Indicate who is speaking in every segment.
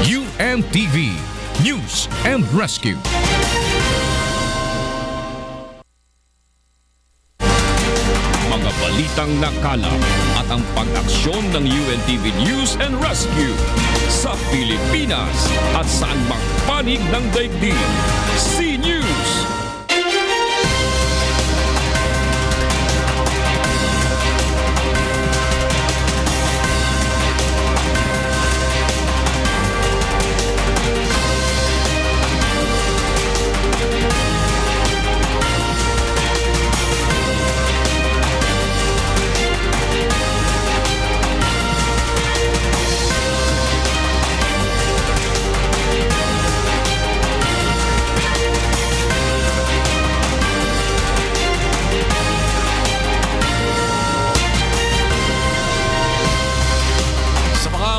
Speaker 1: UNTV News and Rescue. Mga balitang nakalap at ang pag-aksyon ng UNTV News and Rescue sa Pilipinas at saan mang panig ng daigdig. C-News.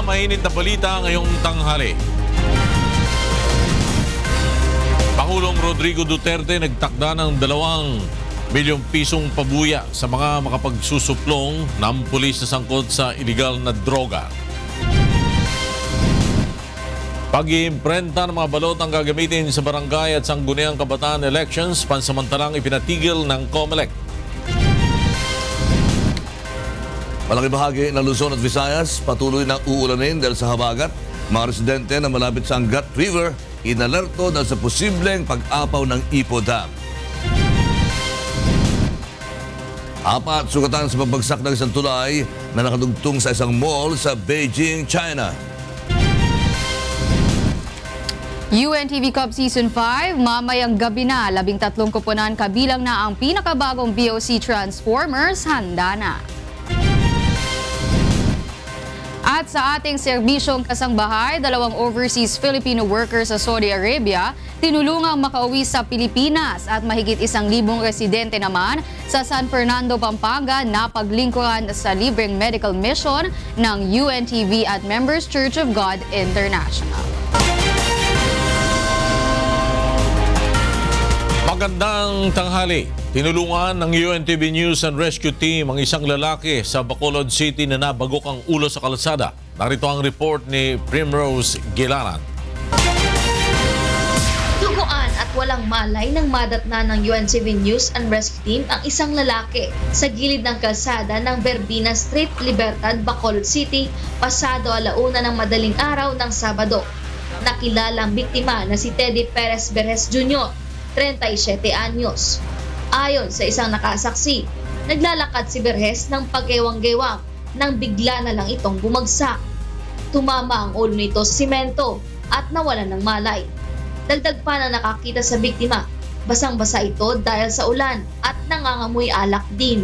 Speaker 2: Mainit na balita ngayong tanghali. Pangulong Rodrigo Duterte nagtakda ng 2 milyong pisong pabuya sa mga makapagsusuplong ng pulis na sangkot sa iligal na droga. Pag-iimprenta ng mga balot ang gagamitin sa barangay at sangguniang kabataan elections, pansamantalang ipinatigil ng COMELEC.
Speaker 3: Malaki bahagi ng Luzon at Visayas patuloy na uulanin dahil sa habagat. Mga residente na malapit sa Angat River inalerto dahil sa posibleng pag-apaw ng Ipo Dam. 4 sugatan sa pagbagsak ng isang tulay na nakadugtong sa isang mall sa Beijing, China.
Speaker 4: UNTV Cup Season 5, mamayang gabi na, 13 koponan kabilang na ang pinakabagong BOC Transformers handa na. At sa ating serbisyong kasangbahay, 2 overseas Filipino workers sa Saudi Arabia tinulungang makauwi sa Pilipinas at mahigit 1,000 residente naman sa San Fernando, Pampanga na paglingkuran sa libreng medical mission ng UNTV at Members Church of God International.
Speaker 2: Magandang tanghali. Tinulungan ng UNTV News and Rescue Team ang isang lalaki sa Bacolod City na nabagok ang ulo sa kalsada. Narito ang report ni Primrose Gilaran.
Speaker 5: Duguan at walang malay nang madatna ng UNTV News and Rescue Team ang isang lalaki sa gilid ng kalsada ng Verbena Street, Libertad, Bacolod City, pasado 1:00 ng madaling araw ng Sabado. Nakilala ang biktima na si Teddy Perez Berhes Jr., 37 anyos. Ayon sa isang nakasaksi, naglalakad si Berhes ng pag-ewang-gewang nang bigla na lang itong bumagsak. Tumama ang ulo nito sa simento at nawalan ng malay. Dagdag pa na nakakita sa biktima, basang-basa ito dahil sa ulan at nangangamoy alak din.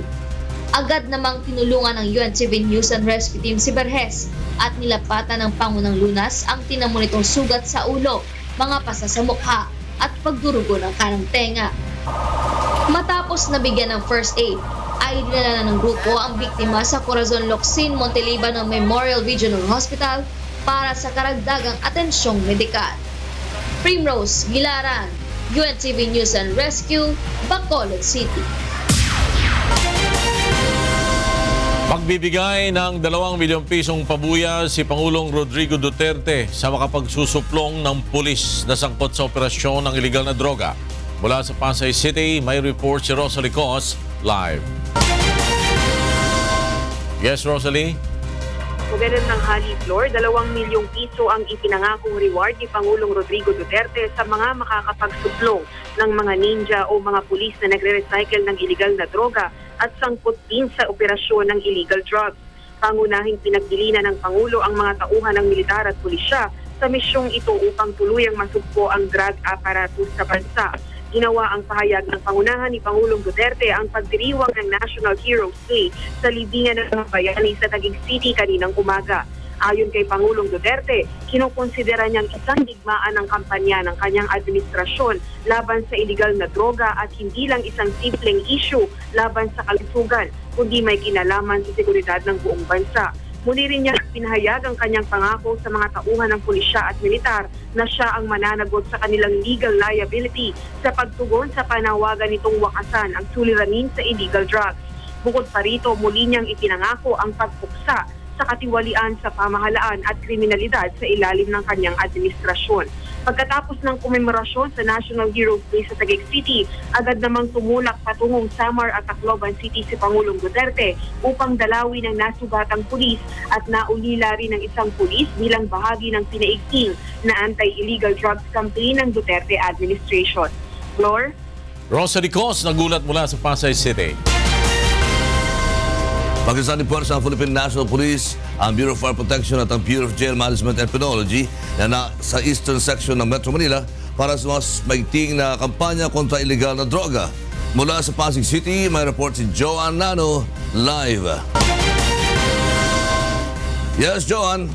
Speaker 5: Agad namang tinulungan ng UNTV News and Rescue Team si Berhes at nilapatan ng pangunang lunas ang tinamo nitong sugat sa ulo, mga pasa sa mukha at pagdurugo ng kanang tenga. Matapos nabigyan ng first aid, ay dinala ng grupo ang biktima sa Corazon Locsin, Montelibano Memorial Regional Hospital para sa karagdagang atensyong medikal. Primrose Gilaran, UNTV News and Rescue, Bacolod City.
Speaker 2: Magbibigay ng 2 milyong pisong pabuya si Pangulong Rodrigo Duterte sa makapagsusuplong ng pulis na sangkot sa operasyon ng iligal na droga. Mula sa Pasay City, may report si Rosalie Cos live. Yes, Rosalie?
Speaker 6: Magandang tanghali, Flor. 2 milyong piso ang ipinangakong reward ni Pangulong Rodrigo Duterte sa mga makakapagsuplong ng mga ninja o mga pulis na nagre-recycle ng iligal na droga at sangkot din sa operasyon ng illegal drugs. Pangunahing pinagdilinan ng Pangulo ang mga tauhan ng militar at pulisya sa misyong ito upang tuluyang masugpo ang drug apparatus sa bansa. Ginawa ang pahayag ng pangunahan ni Pangulong Duterte ang pagdiriwang ng National Heroes Day sa libingan ng mga bayani sa Taguig City kaninang umaga. Ayon kay Pangulong Duterte, kinukonsidera niyang isang digmaan ng kampanya ng kanyang administrasyon laban sa iligal na droga at hindi lang isang simpleng issue laban sa kalusugan, kundi may kinalaman sa seguridad ng buong bansa. Muli rin niya pinahayag ang kanyang pangako sa mga tauhan ng pulisya at militar na siya ang mananagot sa kanilang legal liability sa pagtugon sa panawagan nitong wakasan ang suliranin sa illegal drugs. Bukod pa rito, muli niyang ipinangako ang pagpuksa sa katiwalian sa pamahalaan at kriminalidad sa ilalim ng kanyang administrasyon. Pagkatapos ng komemorasyon sa National Heroes Day sa Taguig City, agad namang tumulak patungong Samar at Tacloban City si Pangulong Duterte upang dalawin ng nasugatang pulis at naulila rin ng isang pulis bilang bahagi ng pinaigting na anti-illegal drugs campaign ng Duterte administration. Flor?
Speaker 2: Rosalie Cos, nagulat mula sa Pasay City.
Speaker 3: Pakistan Puwersa ang Philippine National Police, ang Bureau of Fire Protection at ang Bureau of Jail Management and Penology na nasa eastern section ng Metro Manila para sa mas maigting na kampanya kontra illegal na droga. Mula sa Pasig City, may report si Joan Nano live. Yes, Joan.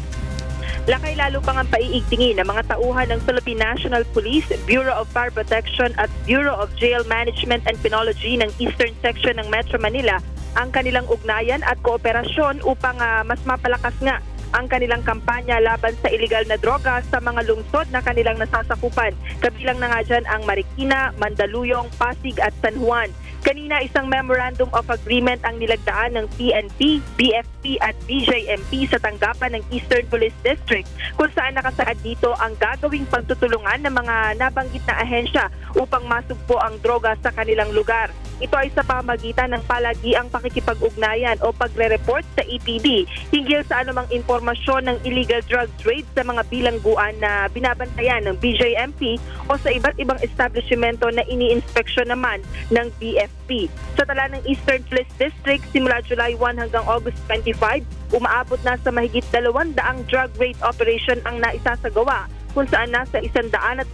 Speaker 7: Lakay lalo pang ang paiigtingin ng mga tauhan ng Philippine National Police, Bureau of Fire Protection at Bureau of Jail Management and Penology ng Eastern Section ng Metro Manila ang kanilang ugnayan at kooperasyon upang mas mapalakas nga ang kanilang kampanya laban sa illegal na droga sa mga lungsod na kanilang nasasakupan. Kabilang na nga dyan ang Marikina, Mandaluyong, Pasig at San Juan. Kanina isang Memorandum of Agreement ang nilagdaan ng PNP, BFP at BJMP sa tanggapan ng Eastern Police District kung saan nakasaad dito ang gagawing pagtutulungan ng mga nabanggit na ahensya upang masugpo ang droga sa kanilang lugar. Ito ay sa pamagitan ng palagiang pakikipag-ugnayan o pagre-report sa EPD hinggil sa anumang impormasyon ng illegal drug trade sa mga bilangguan na binabantayan ng BJMP o sa iba't ibang establishmento na ini-inspeksyon naman ng BFP. Sa tala ng Eastern Police District, simula July 1 hanggang August 25, umaabot na sa mahigit 200 drug raid operation ang naisasagawa, kung saan nasa 120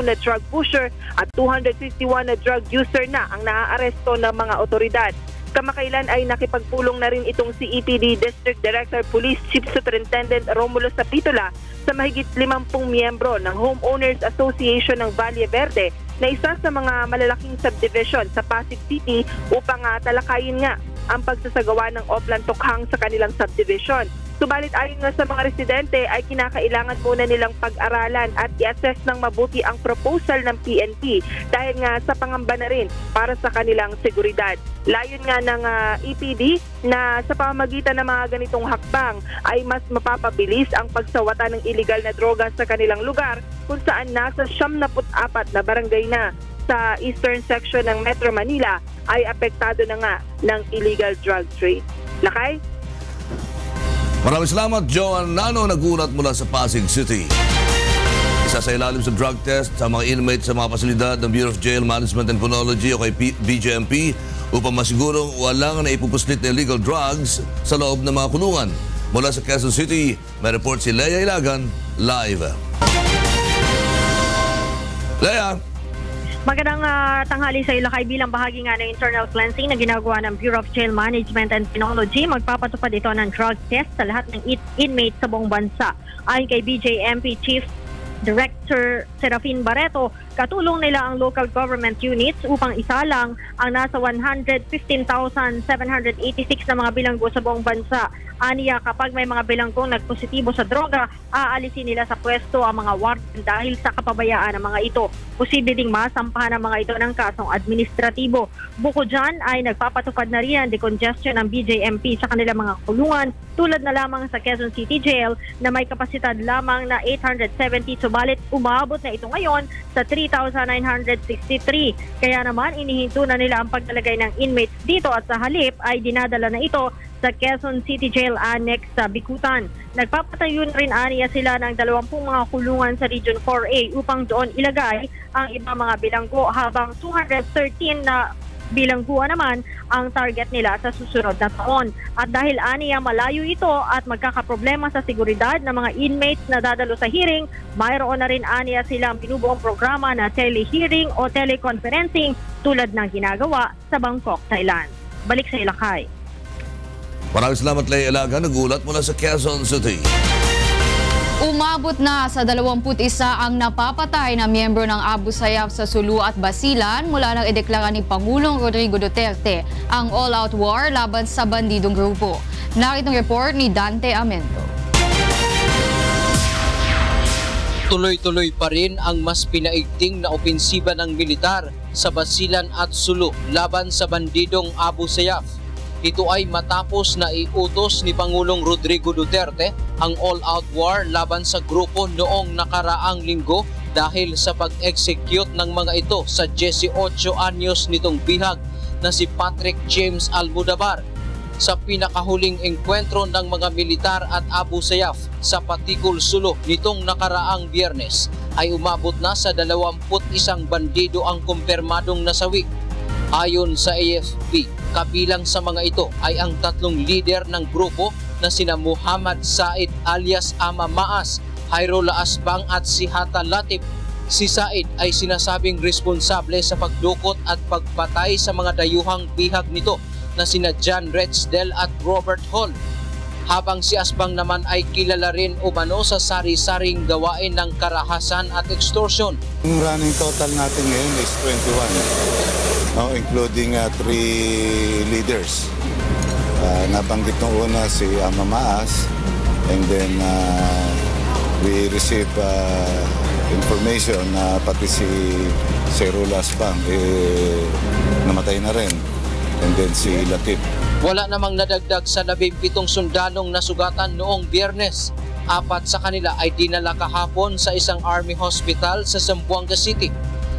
Speaker 7: na drug pusher at 251 na drug user na ang naaaresto ng mga otoridad. Kamakailan ay nakipagpulong na rin itong si EPD District Director Police Chief Superintendent Romulo Sapitola sa mahigit 50 miyembro ng Homeowners Association ng Valle Verde na isa sa mga malalaking subdivision sa Pasig City upang talakayin nga ang pagsasagawa ng Oplan Tokhang sa kanilang subdivision. Subalit ayon nga sa mga residente ay kinakailangan muna nilang pag-aralan at i-assess ng mabuti ang proposal ng PNP dahil nga sa pangamba na rin para sa kanilang seguridad. Layon nga ng EPD na sa pamamagitan ng mga ganitong hakbang ay mas mapapabilis ang pagsawata ng illegal na droga sa kanilang lugar kung saan nasa 74 na barangay na sa eastern section ng Metro Manila ay apektado na nga ng illegal drug trade. Lakay?
Speaker 3: Maraming salamat, Joan Nano, nagulat mula sa Pasig City. Isa sa ilalim sa drug test sa mga inmates sa mga pasilidad ng Bureau of Jail Management and Penology o kay BJMP upang masigurong walang naipupuslit na illegal drugs sa loob ng mga kulungan. Mula sa Quezon City, may report si Lea Ilagan live. Lea!
Speaker 8: Magandang tanghali sa Ilocay. Bilang bahagi nga ng internal cleansing na ginagawa ng Bureau of Jail Management and Penology, magpapatupad ito ng drug test sa lahat ng inmates sa buong bansa. Ayon kay BJMP Chief Director Serafin Barreto, katulong nila ang local government units upang isalang ang nasa 115,786 na mga bilanggo sa buong bansa. Aniya, kapag may mga bilanggong nagpositibo sa droga, aalisin nila sa pwesto ang mga warden dahil sa kapabayaan ng mga ito. Posible ding masampahan ang mga ito ng kasong administratibo. Bukod dyan ay nagpapatupad na rin ang decongestion ng BJMP sa kanilang mga kulungan, tulad na lamang sa Quezon City Jail na may kapasidad lamang na 870, subalit umabot na ito ngayon sa 3,963. Kaya naman inihinto na nila ang paglalagay ng inmates dito at sa halip ay dinadala na ito sa Quezon City Jail Annex sa Bikutan. Nagpapatayo na rin aniya sila ng 20 mga kulungan sa Region 4A upang doon ilagay ang ibang mga bilanggo, habang 213 na bilangguan naman ang target nila sa susunod na taon. At dahil aniya malayo ito at magkakaproblema sa seguridad ng mga inmates na dadalo sa hearing, mayroon na rin aniya silang binubuong programa na telehearing o teleconferencing tulad ng ginagawa sa Bangkok, Thailand. Balik sa Ilocay.
Speaker 3: Maraming salamat, Lea Ilagan, nagulat mula sa Quezon City.
Speaker 4: Umabot na sa 21 ang napapatay na miyembro ng Abu Sayyaf sa Sulu at Basilan mula nang ideklara ni Pangulong Rodrigo Duterte ang all-out war laban sa bandidong grupo. Narito ang report ni Dante Amendo.
Speaker 9: Tuloy-tuloy pa rin ang mas pinaigting na opensiba ng militar sa Basilan at Sulu laban sa bandidong Abu Sayyaf. Ito ay matapos na iutos ni Pangulong Rodrigo Duterte ang all-out war laban sa grupo noong nakaraang linggo dahil sa pag-execute ng mga ito sa 18 anyos nitong bihag na si Patrick James Almodovar. Sa pinakahuling engkwentro ng mga militar at Abu Sayyaf sa Patikul, Sulu nitong nakaraang Biyernes ay umabot na sa 21 bandido ang kumpirmadong nasawi. Ayon sa AFP, kabilang sa mga ito ay ang 3 lider ng grupo na sina Muhammad Said alias Ama Maas, Hairul Asbang at si Hatta Latif. Si Said ay sinasabing responsable sa pagdukot at pagpatay sa mga dayuhang bihag nito na sina John Rechdel at Robert Hall. Habang si Asbang naman ay kilala rin umano sa sari-saring gawain ng karahasan at extortion.
Speaker 10: Yung running total natin ngayon is 21, including 3 leaders. Nabanggit ng una si Ama Maas, and then we receive information na pati si Hairul Asbang namatay na rin, and then si Latif.
Speaker 9: Wala namang nadagdag sa 17 sundalong nasugatan noong Biyernes. 4 sa kanila ay dinala kahapon sa isang army hospital sa Zamboanga City.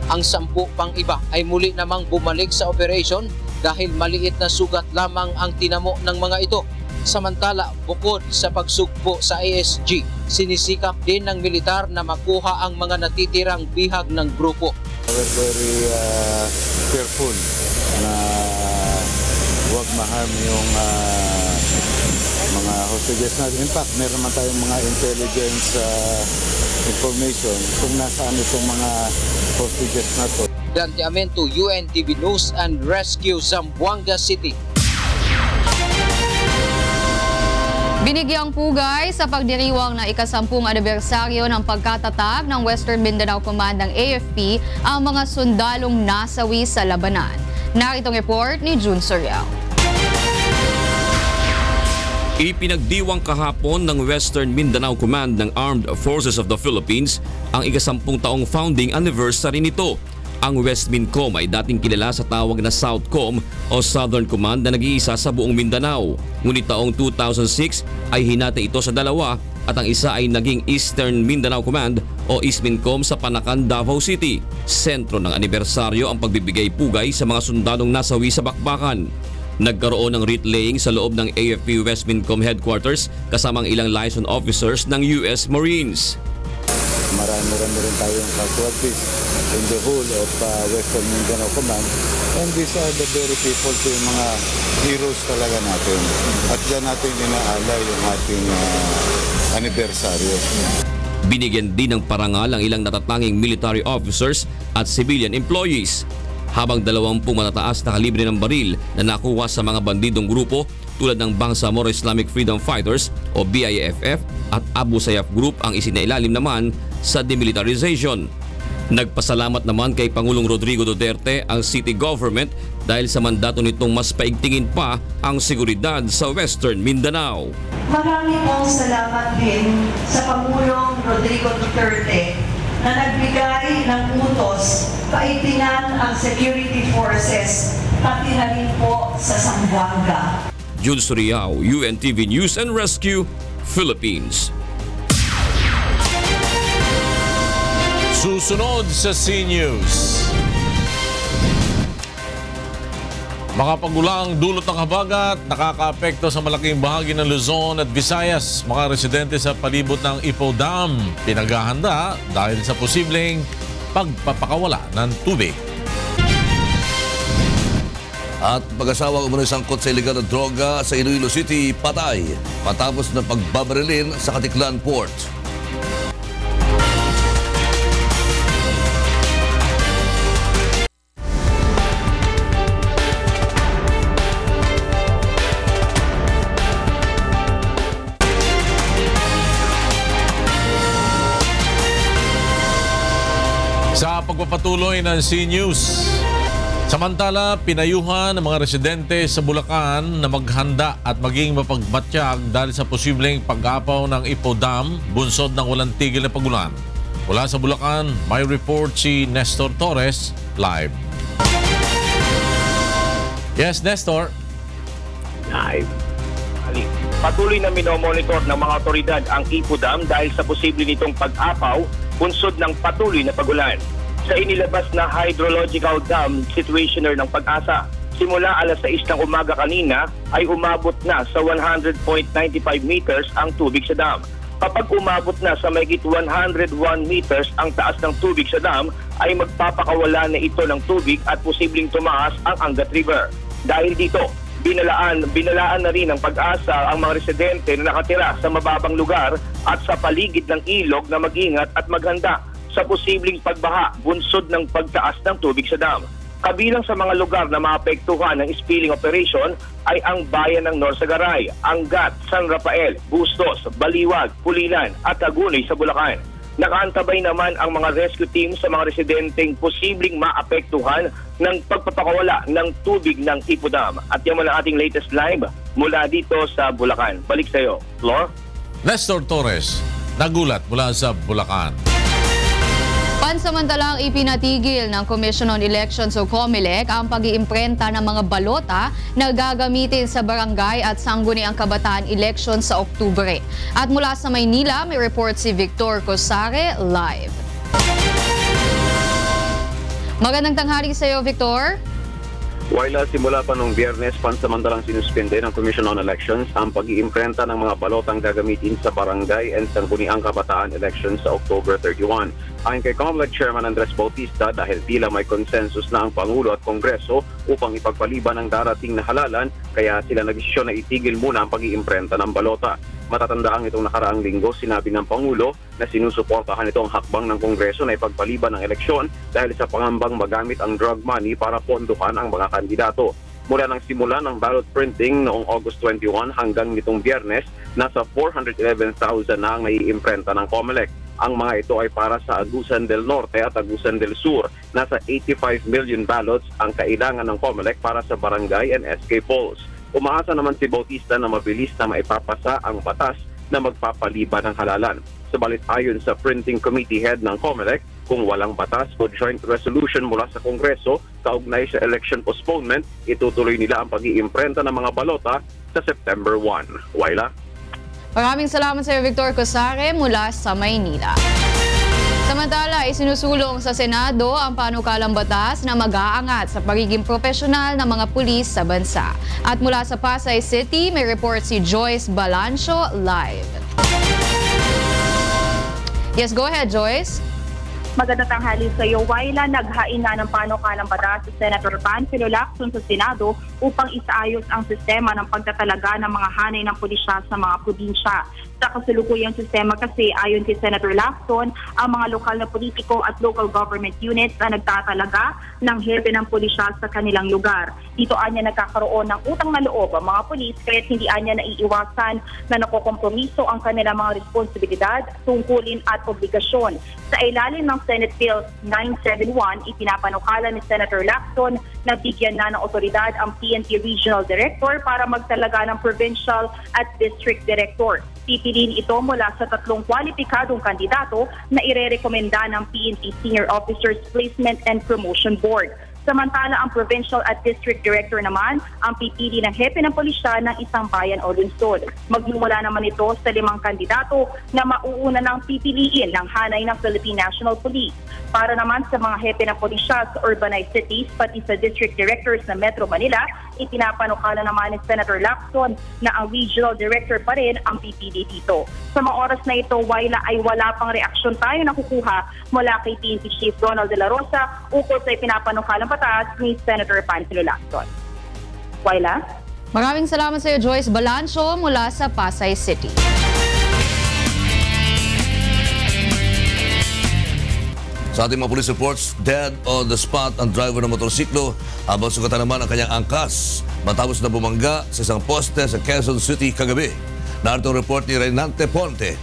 Speaker 9: Ang 10 pang iba ay muli namang bumalik sa operation dahil maliit na sugat lamang ang tinamo ng mga ito. Samantala, bukod sa pagsugpo sa ASG, sinisikap din ng militar na makuha ang mga natitirang bihag ng grupo.
Speaker 10: We're very careful na huwag ma-harm yung mga hostages natin. In fact, meron man tayong mga intelligence information kung nasaan itong mga hostages na to.
Speaker 9: Dante Amento, UNTV News and Rescue, Zamboanga City.
Speaker 4: Binigyang pugay sa pagdiriwang ng ika-10 anibersaryo ng pagkatatag ng Western Mindanao Command ng AFP ang mga sundalong nasawi sa labanan. Naritong report ni June Sorial.
Speaker 1: Ipinagdiwang kahapon ng Western Mindanao Command ng Armed Forces of the Philippines ang ika-10 taong founding anniversary nito. Ang Westmincom ay dating kilala sa tawag na Southcom o Southern Command na nag-iisa sa buong Mindanao. Ngunit taong 2006 ay hinati ito sa 2 at ang isa ay naging Eastern Mindanao Command o Eastmincom sa Panacan, Davao City. Sentro ng anibersaryo ang pagbibigay pugay sa mga sundalong nasawi sa bakbakan. Nagkaroon ng wreath laying sa loob ng AFP Westmincom headquarters kasamang ilang liaison officers ng US Marines.
Speaker 10: Marami rin tayong casualties in the whole of Western Mindanao Command, and these are the very people, to yung mga heroes talaga natin. At dyan natin inaalay yung ating anibersaryo.
Speaker 1: Binigyan din ng parangal ang ilang natatanging military officers at civilian employees. Habang 20 matataas na kalibre ng baril na nakuha sa mga bandidong grupo tulad ng Bangsamoro Islamic Freedom Fighters o BIFF at Abu Sayyaf Group ang isinailalim naman sa demilitarization. Nagpasalamat naman kay Pangulong Rodrigo Duterte ang city government dahil sa mandato nitong mas paigtingin pa ang seguridad sa Western Mindanao.
Speaker 11: Marami pong salamat din sa Pangulong Rodrigo Duterte na nagbigay ng utos paigtingan ang security forces pati na rin po sa Zamboanga.
Speaker 1: June Soriao, UNTV News and Rescue, Philippines.
Speaker 2: Susunod sa C-News. Mga pagulang dulot ng habagat, nakakaapekto sa malaking bahagi ng Luzon at Visayas. Mga residente sa palibot ng Ipoh Dam pinaghahanda dahil sa posibleng pagpapakawala ng tubig.
Speaker 3: At pag-asawa umano'y sangkot sa iligal na droga sa Iloilo City, patay matapos na pagbabarilin sa Katiklan Port.
Speaker 2: Sa pagpapatuloy ng C-News, samantala pinayuhan ng mga residente sa Bulacan na maghanda at maging mapagbatyag dahil sa posibleng pag-apaw ng Ipoh Dam, bunsod ng walang tigil na pagulan. Mula sa Bulacan, may report si Nestor Torres live. Yes, Nestor.
Speaker 12: Live. Patuloy na minomonitor ng mga otoridad ang Ipo Dam dahil sa posible nitong pag-apaw bunsod ng patuloy na pag-ulan. Sa inilabas na hydrological dam situationer ng Pag-asa, simula alas 6 ng umaga kanina ay umabot na sa 100.95 meters ang tubig sa dam. Kapag umabot na sa mahigit 101 meters ang taas ng tubig sa dam, ay magpapakawala na ito ng tubig at posibleng tumaas ang Angat River. Dahil dito, binalaan na rin ng Pag-asa ang mga residente na nakatira sa mababang lugar at sa paligid ng ilog na mag-ingat at maghanda sa posibleng pagbaha bunsod ng pagtaas ng tubig sa dam. Kabilang sa mga lugar na maapektuhan ng spilling operation ay ang bayan ng Norsagaray, Angat, San Rafael, Bustos, Baliwag, Pulilan at Agunay sa Bulacan. Nakaantabay naman ang mga rescue team sa mga residenteng posibleng maapektuhan ng pagpapakawala ng tubig ng Ipo Dam. At yan ang ating latest live mula dito sa Bulacan. Balik sa iyo, Flor.
Speaker 2: Nestor Torres, nagulat mula sa Bulacan.
Speaker 4: Pansamantalang ipinatigil ng Commission on Elections o COMELEC ang pag-iimprenta ng mga balota na gagamitin sa barangay at sangguniang kabataan election sa Oktubre. At mula sa Maynila, may report si Victor Cosare live. Magandang tanghali sa iyo, Victor.
Speaker 13: While simula pa noong Biyernes, pansamantalang sinuspende ng Commission on Elections ang pag-iimprenta ng mga balotang gagamitin sa barangay and sangguniang kabataan elections sa October 31. Ayon kay COMELEC Chairman Andres Bautista, dahil tila may consensus na ang Pangulo at Kongreso upang ipagpaliban ang darating na halalan, kaya sila nagdesisyon na itigil muna ang pag-iimprenta ng balota. Matatandaan itong nakaraang linggo, sinabi ng Pangulo na sinusuportahan itong hakbang ng Kongreso na ipagpaliban ng eleksyon dahil sa pangambang magamit ang drug money para pondohan ang mga kandidato. Mula ng simula ng ballot printing noong August 21 hanggang nitong Biyernes, nasa 411,000 na ang naiimprenta ng COMELEC. Ang mga ito ay para sa Agusan del Norte at Agusan del Sur. Nasa 85 million ballots ang kailangan ng COMELEC para sa barangay and SK polls. Umaasa naman si Bautista na mabilis na maipapasa ang batas na magpapaliban ng halalan. Subalit ayon sa Printing Committee Head ng COMELEC, kung walang batas o joint resolution mula sa Kongreso kaugnay sa election postponement, itutuloy nila ang pag-iimprenta ng mga balota sa September 1. Waila?
Speaker 4: Maraming salamat sa iyo, Victor Cosare mula sa Maynila. Samantala, isinusulong sa Senado ang panukalang batas na mag-aangat sa pagiging profesional ng mga pulis sa bansa. At mula sa Pasay City, may report si Joyce Balancio live. Yes, go ahead, Joyce.
Speaker 14: Magandang tanghali sa iyo, Waila. Naghain na ng panukalang batas si Senator Panfilo Lacson sa Senado upang isaayos ang sistema ng pagtatalaga ng mga hanay ng pulisya sa mga probinsya. Sa kasalukuyang sistema kasi, ayon kay Senator Lacson, ang mga lokal na politiko at local government units na nagtatalaga ng hepe ng pulisya sa kanilang lugar. Dito anya nagkakaroon ng utang na loob ang mga pulis kaya't hindi anya naiiwasan na nakokompromiso ang kanilang mga responsibilidad, tungkulin at obligasyon. Sa ilalim ng Senate Bill 971, ipinapanukala ni Senator Lacson na bigyan na ng otoridad ang PNP Regional Director para magtalaga ng Provincial at District Director. Pipiliin ito mula sa 3 kwalipikadong kandidato na irerekomenda ng PNP Senior Officers Placement and Promotion Board. Samantala, ang Provincial at District Director naman ang pipili ng hepe ng pulisya ng isang bayan o lungsod. Magmumula naman ito sa 5 kandidato na mauuna ng pipiliin ng hanay ng Philippine National Police. Para naman sa mga hepe ng pulisya sa urbanized cities pati sa District Directors ng Metro Manila, ipinapanukala naman ni Senator Lacson na ang Regional Director pa rin ang pipili dito. Sa mga oras na ito, Waila, ay wala pang reaksyon tayo nakukuha mula kay PNP Chief Ronald de la Rosa ukol sa ipinapanukalang batas ni Senator Panfilo Lacson. Waila?
Speaker 4: Maraming salamat sa iyo, Joyce Balancio mula sa Pasay City.
Speaker 3: Sa ating mga police reports, dead on the spot ang driver ng motorsiklo habang sugatan naman ang kanyang angkas matapos na bumangga sa isang poste sa Quezon City kagabi. Narito ang report ni Reynante Ponte.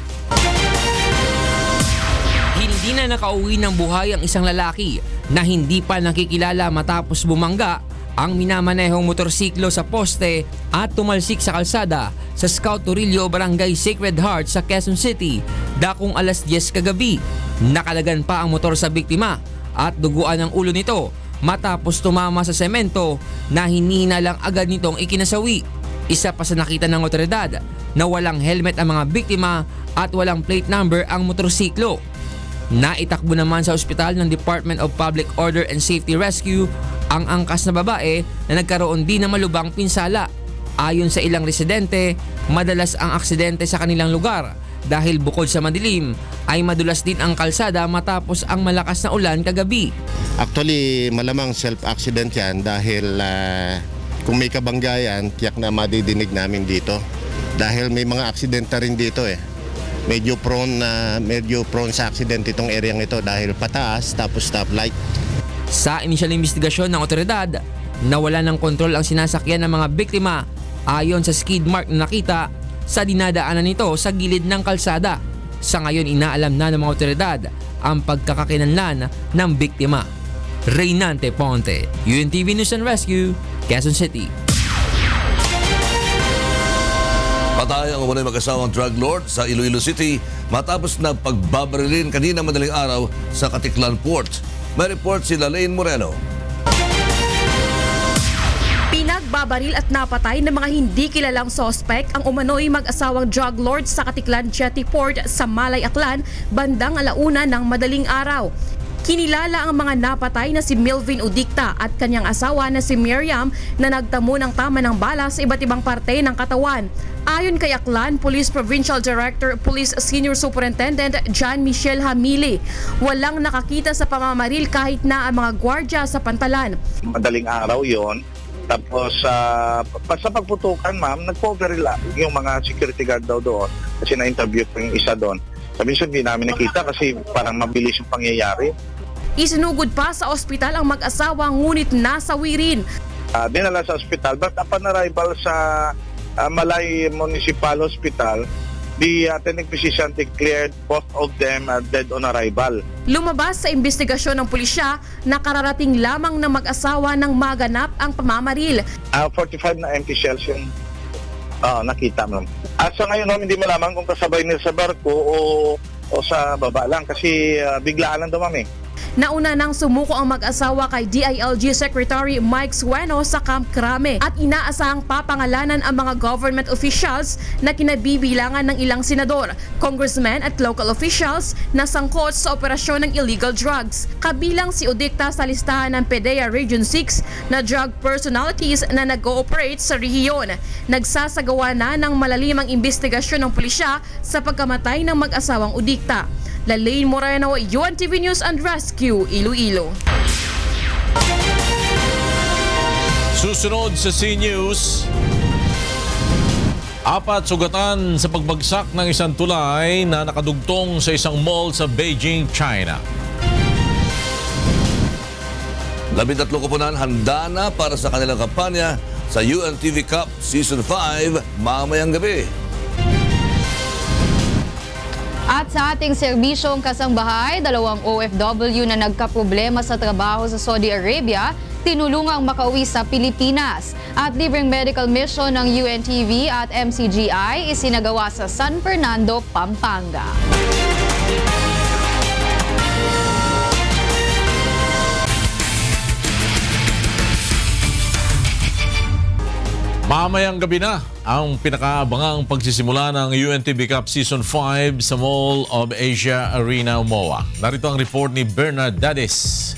Speaker 15: Hindi na nakauwi ng buhay ang isang lalaki na hindi pa nakikilala matapos bumangga ang minamanehong motorsiklo sa poste at tumalsik sa kalsada sa Scout Torillo, Barangay Sacred Heart sa Quezon City dakong alas 10 kagabi. Nakalagan pa ang motor sa biktima at duguan ang ulo nito matapos tumama sa semento na hinihina lang agad nitong ikinasawi. Isa pa sa nakita ng otoridad na walang helmet ang mga biktima at walang plate number ang motorsiklo. Naitakbo naman sa ospital ng Department of Public Order and Safety Rescue ang angkas na babae na nagkaroon din ng malubhang pinsala. Ayon sa ilang residente, madalas ang aksidente sa kanilang lugar dahil bukod sa madilim ay madulas din ang kalsada matapos ang malakas na ulan kagabi.
Speaker 16: Actually, malamang self-accident yan dahil kung may kabanggayan, tiyak na madidinig namin dito. Dahil may mga aksidente rin dito eh. Medyo prone sa accident itong area ito dahil pataas tapos stoplight.
Speaker 15: Sa inisyal investigasyon ng otoridad, nawala ng kontrol ang sinasakyan ng mga biktima ayon sa skid mark na nakita sa dinadaanan nito sa gilid ng kalsada. Sa ngayon, inaalam na ng mga otoridad ang pagkakakinanlan ng biktima. Reynante Ponte, UNTV News and Rescue, Quezon City.
Speaker 3: Patay ang umunay mag-asawang drug lord sa Iloilo City matapos na pagbabarilin kanina madaling araw sa Katiklan Port. May report si Lalaine Moreno.
Speaker 17: Pinagbabaril at napatay ng mga hindi kilalang sospek ang umano'y mag-asawang drug lord sa Katiklan Jetty Port sa Malay Aklan bandang 1:00 ng madaling araw. Kinilala ang mga napatay na si Milvin Udicta at kanyang asawa na si Miriam na nagtamo ng tama ng bala sa iba't ibang parte ng katawan. Ayon kay Aklan Police Provincial Director Police Senior Superintendent John Michel Hamili, walang nakakita sa pamamaril kahit na ang mga gwardya sa pantalan.
Speaker 18: Madaling araw yon. Tapos sa pagputukan, ma'am, nagpo-overla yung mga security guard daw doon kasi na-interview ko yung isa doon. Sabi niya, hindi namin nakita kasi parang mabilis yung pangyayari.
Speaker 17: Isinugod pa sa ospital ang mag-asawa ngunit nasawi rin.
Speaker 18: Dinala sa ospital but upon arrival sa Malay Municipal Hospital, the attending physician declared both of them dead on arrival.
Speaker 17: Lumabas sa investigasyon ng pulisya na kararating lamang ng mag-asawa nang maganap ang pamamaril.
Speaker 18: 45 na empty shells yung nakita mo. Sa ngayon, hindi malaman kung kasabay nila sa barko o sa baba lang kasi biglaan lang dumami.
Speaker 17: Nauna nang sumuko ang mag-asawa kay DILG Secretary Mike Sueno sa Camp Crame at inaasahang papangalanan ang mga government officials na kinabibilangan ng ilang senador, congressmen at local officials na sangkot sa operasyon ng illegal drugs. Kabilang si Udicta sa listahan ng PDEA Region 6 na drug personalities na nag-ooperate sa rehiyon. Nagsasagawa na ng malalimang investigasyon ng pulisya sa pagkamatay ng mag-asawang Udicta. Lalaine Moreno, UNTV News and Rescue, Iloilo.
Speaker 2: Susunod sa C-News, 4 sugatan sa pagbagsak ng isang tulay na nakadugtong sa isang mall sa Beijing, China.
Speaker 3: 13 koponan handa na para sa kanilang kampanya sa UNTV Cup Season 5 mamayang gabi.
Speaker 4: At sa ating serbisyong kasambahay, 2 OFW na nagkaproblema sa trabaho sa Saudi Arabia, tinulungang makauwi sa Pilipinas. At libreng medical mission ng UNTV at MCGI isinagawa sa San Fernando, Pampanga.
Speaker 2: Mamayang gabi na ang pinakaabangang pagsisimula ng UNTV Cup Season 5 sa Mall of Asia Arena, Umoa. Narito ang report ni Bernard Dades.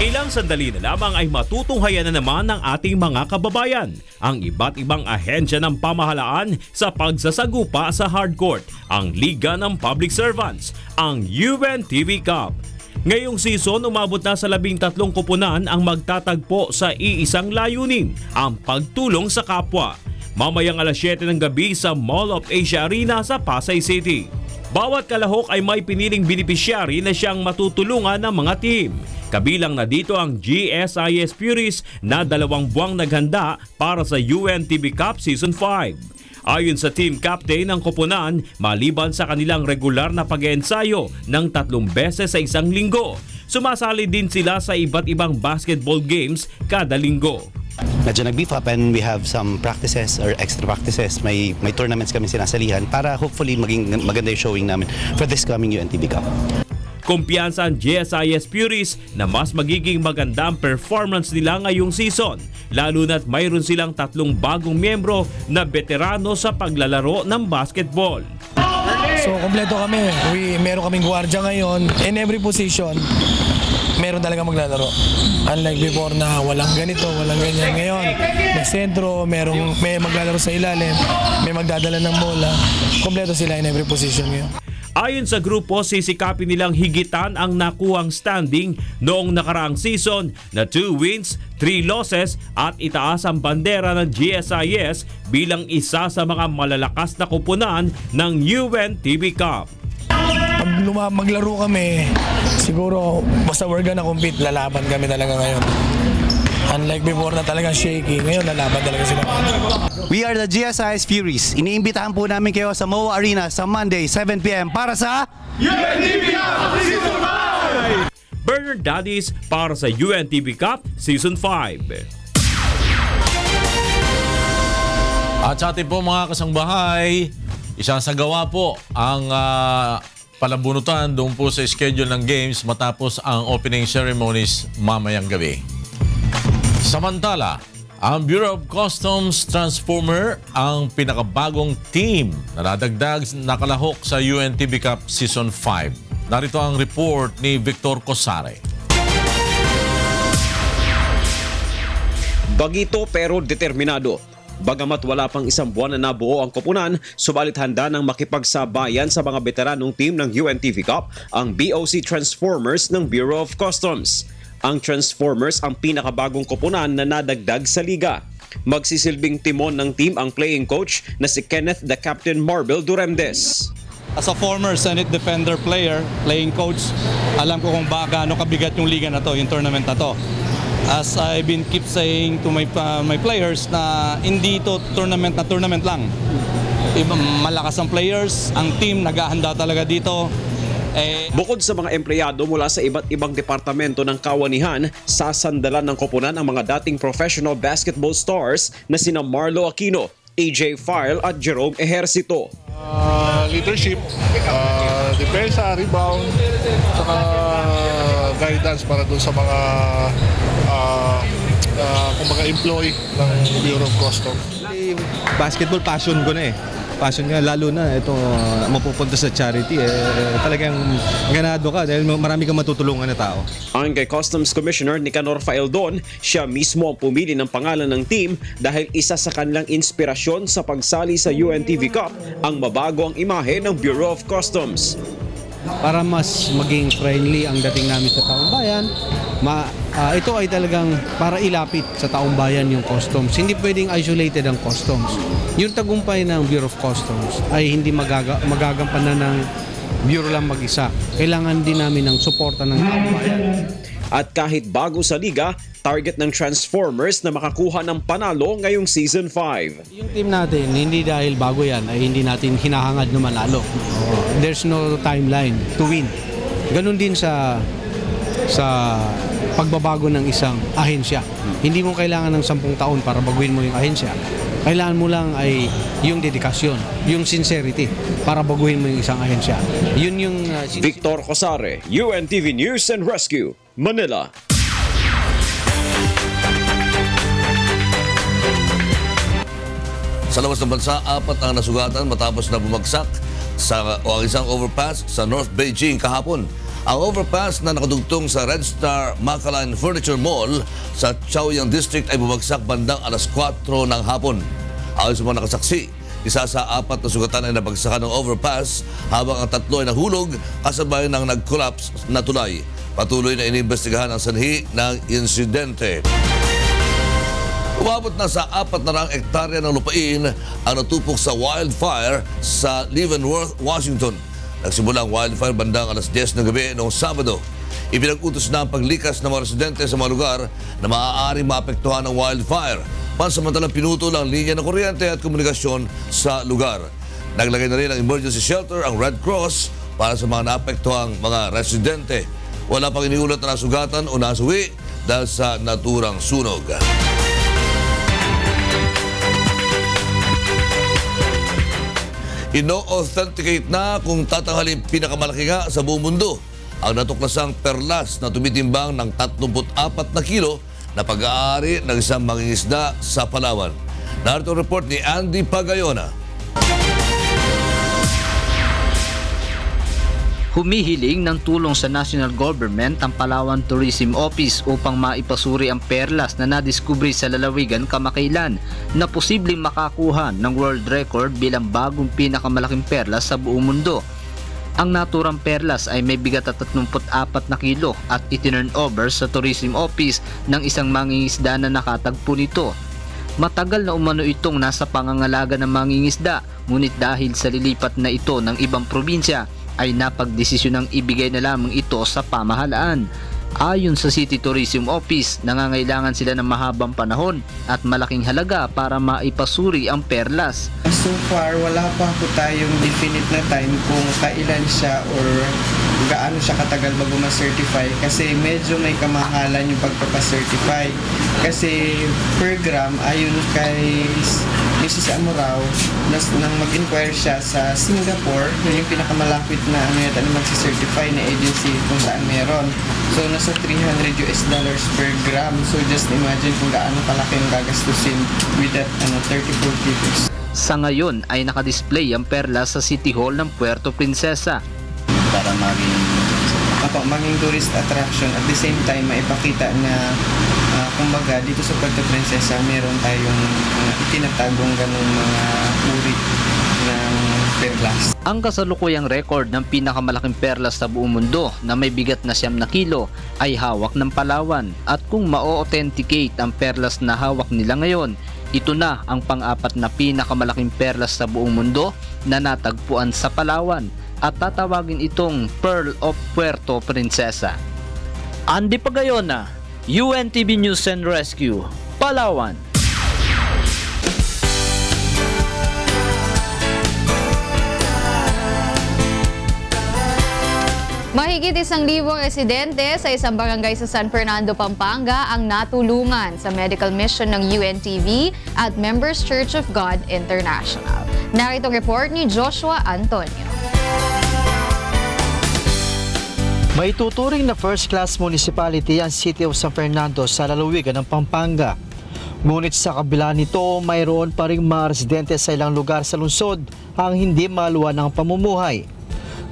Speaker 19: Ilang sandali na lamang ay matutunghayan na naman ng ating mga kababayan ang iba't ibang ahensya ng pamahalaan sa pagsasagupa sa hardcourt, ang Liga ng Public Servants, ang UNTV Cup. Ngayong season, umabot na sa 13 koponan ang magtatagpo sa iisang layunin, ang pagtulong sa kapwa. Mamayang 7:00 ng gabi sa Mall of Asia Arena sa Pasay City. Bawat kalahok ay may piniling beneficiary na siyang matutulungan ng mga team. Kabilang na dito ang GSIS Puris na 2 buwang naghanda para sa UNTV Cup Season 5. Ayon sa team captain ng koponan, maliban sa kanilang regular na pag-ensayo ng 3 beses sa isang linggo, sumasali din sila sa iba't ibang basketball games kada linggo.
Speaker 20: Medyo nag-beef up and we have some practices or extra practices. May tournaments kami sinasalihan para hopefully maging maganda yung showing namin for this coming UNTV Cup.
Speaker 19: Kumpiyansa ang GSIS Puris na mas magiging maganda ang performance nila ngayong season, lalo na't mayroon silang 3 bagong miyembro na veterano sa paglalaro ng basketball.
Speaker 21: So kompleto kami. Meron kaming gwardiya ngayon. In every position, meron talaga maglalaro. Unlike before na walang ganito, walang ganyan. Ngayon, may sentro, may maglalaro sa ilalim, may magdadala ng bola. Kompleto sila in every position ngayon.
Speaker 19: Ayon sa grupo, sisikapin nilang higitan ang nakuhang standing noong nakaraang season na 2 wins, 3 losses at itaas ang bandera ng GSIS bilang isa sa mga malalakas na kupunan ng UNTV Cup.
Speaker 21: Pag maglaro kami, siguro basta we're gonna compete, lalaban kami talaga ngayon. Unlike before na talagang shaky, ngayon lalaban talaga sila.
Speaker 20: We are the GSIS Furies. Iniimbitahan po namin kayo sa MOA Arena sa Monday, 7 p.m. para sa
Speaker 1: UNTV Cup Season 5!
Speaker 19: Bernard Daddies para sa UNTV Cup Season 5.
Speaker 2: At sa ating po mga kasangbahay, isasagawa po ang palabunutan doon po sa schedule ng games matapos ang opening ceremonies mamayang gabi. Samantala, ang Bureau of Customs Transformer ang pinakabagong team na nadagdag nakalahok sa UNTV Cup Season 5. Narito ang report ni Victor Cosare.
Speaker 22: Bagito pero determinado. Bagamat wala pang 1 buwan na nabuo ang koponan, subalit handa nang makipagsabayan sa mga veteranong team ng UNTV Cup ang BOC Transformers ng Bureau of Customs. Ang Transformers ang pinakabagong koponan na nadagdag sa liga. Magsisilbing timon ng team ang playing coach na si Kenneth the Captain Marvel Duremdes.
Speaker 23: As a former Senate Defender player, playing coach, alam ko kung gaano kabigat yung liga na to, yung tournament na to. As I've been keep saying to my players na hindi to tournament na tournament lang. Malakas ang players, ang team naghahanda talaga dito.
Speaker 22: Bukod sa mga empleyado mula sa iba't ibang departamento ng kawanihan, sasandalan ng koponan ang mga dating professional basketball stars na sina Marlo Aquino, AJ File at Jerome Ejercito.
Speaker 24: Leadership, depensa, rebound, saka guidance para doon sa mga kumbaga employee ng Bureau of Customs.
Speaker 25: Basketball passion ko na eh. Passion nga, lalo na ito mapupunta sa charity, talagang ganado ka dahil marami kang matutulungan na tao.
Speaker 22: Ayon kay Customs Commissioner Nicanor Faeldon, siya mismo ang pumili ng pangalan ng team dahil isa sa kanilang inspirasyon sa pagsali sa UNTV Cup ang mabago ang imahe ng Bureau of Customs.
Speaker 25: Para mas maging friendly ang dating namin sa taong bayan, ito ay talagang para ilapit sa taong bayan yung customs. Hindi pwedeng isolated ang customs. Yung tagumpay ng Bureau of Customs ay hindi magagampanan ng Bureau lang mag-isa. Kailangan din namin ng suporta ng taong bayan.
Speaker 22: At kahit bago sa liga, target ng Transformers na makakuha ng panalo ngayong Season 5.
Speaker 25: Yung team natin, hindi dahil bago yan, ay hindi natin hinahangad na manalo. There's no timeline to win. Ganun din sa pagbabago ng isang ahensya. Hindi mo kailangan ng 10 taon para baguhin mo yung ahensya. Kailangan mo lang ay yung dedikasyon, yung sincerity para baguhin mo yung isang ahensya. Yun yung
Speaker 22: Victor Cosare, UNTV News and Rescue, Manila.
Speaker 3: Sa labas ng bansa, 4 ang nasugatan matapos na bumagsak ang isang overpass sa North Beijing kahapon. Ang overpass na nakadugtong sa Red Star Makalan Furniture Mall sa Chaoyang District ay bumagsak bandang alas 4 ng hapon. Ayon sa mga nakasaksi, isa sa 4 na sugatan ay nabagsakan ng overpass habang ang 3 ay nahulog kasabay ng nag-collapse na tulay. Patuloy na iniimbestigahan ang sanhi ng insidente. Umabot na sa 400 hektarya ng lupain ang natupok sa wildfire sa Leavenworth, Washington. Nagsimula ang wildfire bandang alas 10 ng gabi noong Sabado. Ipinag-utos na ang paglikas ng mga residente sa mga lugar na maaaring maapektuhan ng wildfire. Pansamantalang pinutol ang linya ng kuryente at komunikasyon sa lugar. Naglagay na rin ng emergency shelter ang Red Cross para sa mga naapektuhang mga residente. Wala pang iniulat na nasugatan o nasuwi dahil sa naturang sunog. Ino-authenticate na kung tatanghalin pinakamalaki nga sa buong mundo. ang natuklasang perlas na tumitimbang ng 34 na kilo na pag-aari ng isang mangingisda sa Palawan. Narito ang report ni Andy Pagayona.
Speaker 5: Humihiling ng tulong sa national government ang Palawan Tourism Office upang maipasuri ang perlas na nadiskubre sa lalawigan kamakailan na posibleng makakuha ng world record bilang bagong pinakamalaking perlas sa buong mundo. Ang naturang perlas ay may bigat at 34 na kilo at itinurn over sa Tourism Office ng isang mangingisda na nakatagpo nito. Matagal na umano itong nasa pangangalaga ng mangingisda, ngunit dahil sa lilipat na ito ng ibang probinsya, ay napagdesisyonang ibigay na lamang ito sa pamahalaan. Ayon sa City Tourism Office, nangangailangan sila ng mahabang panahon at malaking halaga para maipasuri ang perlas.
Speaker 6: So far, wala pa po tayong definite na time kung kailan siya or gaano siya katagal bago ma-certify kasi medyo may kamahalan yung pagpapacertify. Kasi per gram, ayon kay Mrs. Amorao, nang mag-inquire siya sa Singapore, yun yung pinakamalapit na magsicertify na agency kung saan meron. So nasa $300 per gram. So just imagine kung gaano kalaki yung gagastusin with that 34 kilos.
Speaker 5: Sa ngayon ay nakadisplay ang perlas sa City Hall ng Puerto Princesa.
Speaker 6: Para maging tourist attraction at the same time maipakita na kumbaga dito sa Puerto Princesa meron tayong itinatagong ganung mga uri ng perlas.
Speaker 5: Ang kasalukuyang record ng pinakamalaking perlas sa buong mundo na may bigat na 9 na kilo ay hawak ng Palawan, at kung ma-authenticate ang perlas na hawak nila ngayon, ito na ang pang-4 na pinakamalaking perlas sa buong mundo na natagpuan sa Palawan at tatawagin itong Pearl of Puerto Princesa. Andy Pagayona, UNTV News and Rescue, Palawan.
Speaker 4: Mahigit 1,000 residente sa isang barangay sa San Fernando, Pampanga ang natulungan sa medical mission ng UNTV at Members Church of God International. Narito ang report ni Joshua Antonio.
Speaker 7: May tuturing na first-class municipality ang City of San Fernando sa lalawigan ng Pampanga. Ngunit sa kabila nito, mayroon pa ring mga residente sa ilang lugar sa lungsod ang hindi maluwan ng pamumuhay.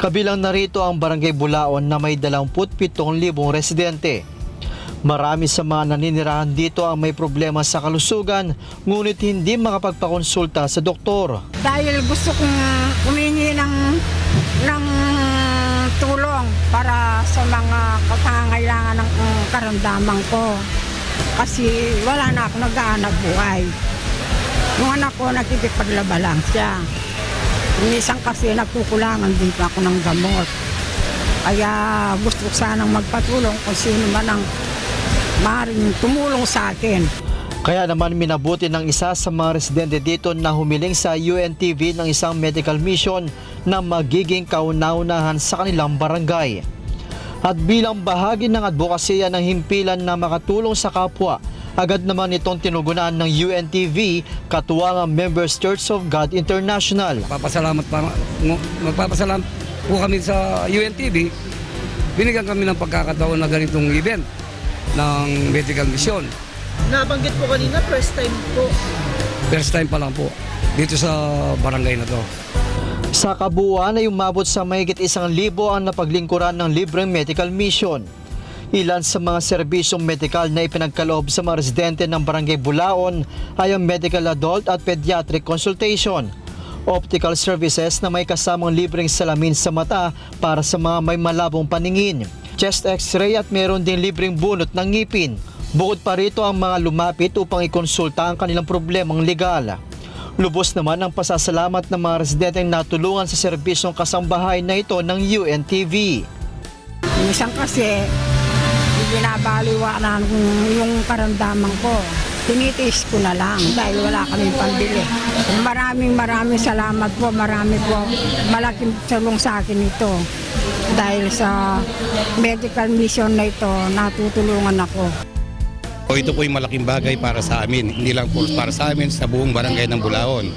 Speaker 7: Kabilang narito ang Barangay Bulaon na may 27,000 residente. Marami sa mga naninirahan dito ang may problema sa kalusugan, ngunit hindi makapagpakonsulta sa doktor.
Speaker 8: Dahil gusto kong humingi ng tulong para sa mga pangangailangan ng karamdaman ko. Kasi wala na ako nag-aanap buhay. Yung anak ko nagkikipaglaba lang siya. Minsan kasi nagkukulangan din pa ako ng gamot. Kaya gusto ko sanang magpatulong kung sino man ang maaaring tumulong sa akin.
Speaker 7: Kaya naman minabuti ng isa sa mga residente dito na humiling sa UNTV ng isang medical mission na magiging kauna-unahan sa kanilang barangay. At bilang bahagi ng advokasya ng himpilan na makatulong sa kapwa, agad naman itong tinugunan ng UNTV katuwang ang Members Church of God International.
Speaker 9: Magpapasalamat po kami sa UNTV. Binigyan kami ng pagkakataon na ganitong event ng medical mission.
Speaker 26: Nabanggit po kanina, first time po.
Speaker 9: First time pa lang po dito sa barangay na to.
Speaker 7: Sa kabuuan ay umabot sa mahigit 1,000 ang napaglingkuran ng libreng medical mission. Ilan sa mga serbisyong medikal na ipinagkaloob sa mga residente ng Barangay Bulaon ay ang medical adult at pediatric consultation, optical services na may kasamang libreng salamin sa mata para sa mga may malabong paningin, chest x-ray at meron din libreng bunot ng ngipin. Bukod pa rito ang mga lumapit upang ikonsulta ang kanilang problemang legal. Lubos naman ang pasasalamat ng mga residenteng natulungan sa serbisyong kasambahay na ito ng UNTV.
Speaker 8: Minsan kasi binabaliwanan yung karamdaman ko. Tinitiis ko na lang dahil wala kaming pambili. Maraming salamat po. Marami po. Malaking tulong sa akin ito. Dahil sa medical mission na ito, natutulungan ako.
Speaker 9: Ito po yung malaking bagay para sa amin. Hindi lang po para sa amin, sa buong barangay ng Bulaon.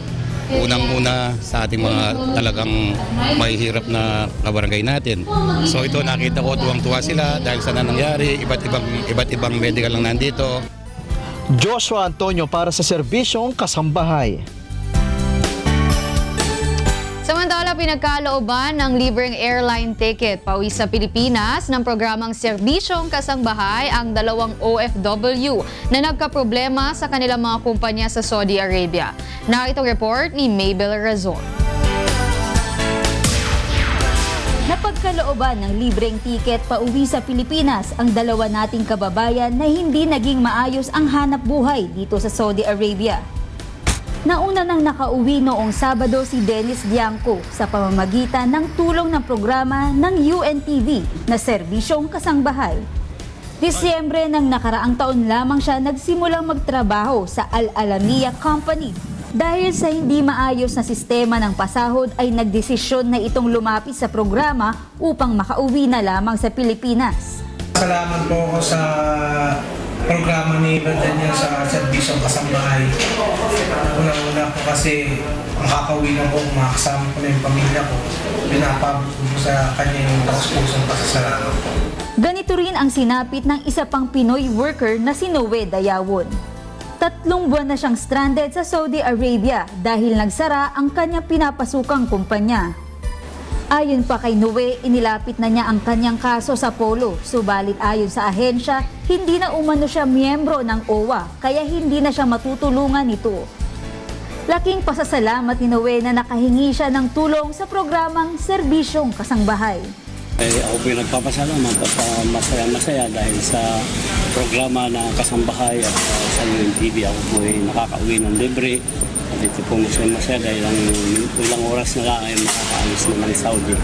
Speaker 10: unang-una sa ating mga talagang mahihirap na kabarangay natin. So ito nakita ko, tuwang-tuwa sila dahil sa nangyari, iba't ibang medical lang nandito.
Speaker 7: Joshua Antonio para sa Serbisyong Kasambahay.
Speaker 4: Samantala, pinagkalooban ng libreng airline ticket pauwi sa Pilipinas ng programang Serbisyong Kasangbahay ang 2 OFW na nagkaproblema sa kanilang mga kumpanya sa Saudi Arabia. Narito report ni Mabel Razon.
Speaker 11: Napagkalooban ng libreng tiket pauwi sa Pilipinas ang 2 nating kababayan na hindi naging maayos ang hanap buhay dito sa Saudi Arabia. Nauna nang nakauwi noong Sabado si Dennis Diangco sa pamamagitan ng tulong ng programa ng UNTV na Serbisyong Kasangbahay. Disyembre ng nakaraang taon lamang siya nagsimulang magtrabaho sa Al Alamiya Company. Dahil sa hindi maayos na sistema ng pasahod ay nagdesisyon na itong lumapit sa programa upang makauwi na lamang sa Pilipinas.
Speaker 12: Salamat po ako sa programa ni Daniel sa Serbisyong Kasambahay. Una-una po kasi makakauwi na po, makakasama ko na yung pamilya ko. Pinapabot ko sa kanya yung taos-pusong pasasalamat po.
Speaker 11: Ganito rin ang sinapit ng isa pang Pinoy worker na si Noe Dayawon. 3 buwan na siyang stranded sa Saudi Arabia dahil nagsara ang kanyang pinapasukang kumpanya. Ayon pa kay Noe, inilapit na niya ang kanyang kaso sa Polo. Subalit ayon sa ahensya, hindi na umano siya miyembro ng OWA, kaya hindi na siya matutulungan nito. Laking pasasalamat ni Noe na nakahingi siya ng tulong sa programang Serbisyong Kasangbahay.
Speaker 13: Ako po yung nagpapasalamat at masaya dahil sa programa na Kasambahay at sa UNTV. Ako po ay nakakauwi ng libre. At ito po masaya dahil ilang oras na lang ay makakaalis naman sa Saudi.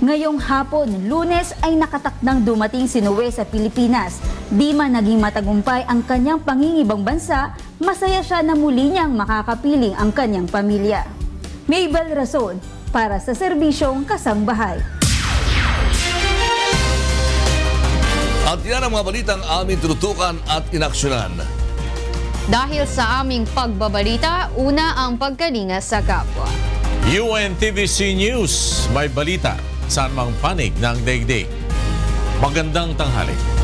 Speaker 11: Ngayong hapon, Lunes ay nakatakdang dumating si Noe sa Pilipinas. Di man naging matagumpay ang kanyang pangingibang bansa, masaya siya na muli niyang makakapiling ang kanyang pamilya. Mabel Razon para sa Serbisyong Kasangbahay.
Speaker 3: At yan ang mga balitang aming tututukan at inaksyonan.
Speaker 4: Dahil sa aming pagbabalita, una ang pagkalinga sa kapwa.
Speaker 2: UNTVC News, may balita saan mang panig ng daigdig. Magandang tanghali.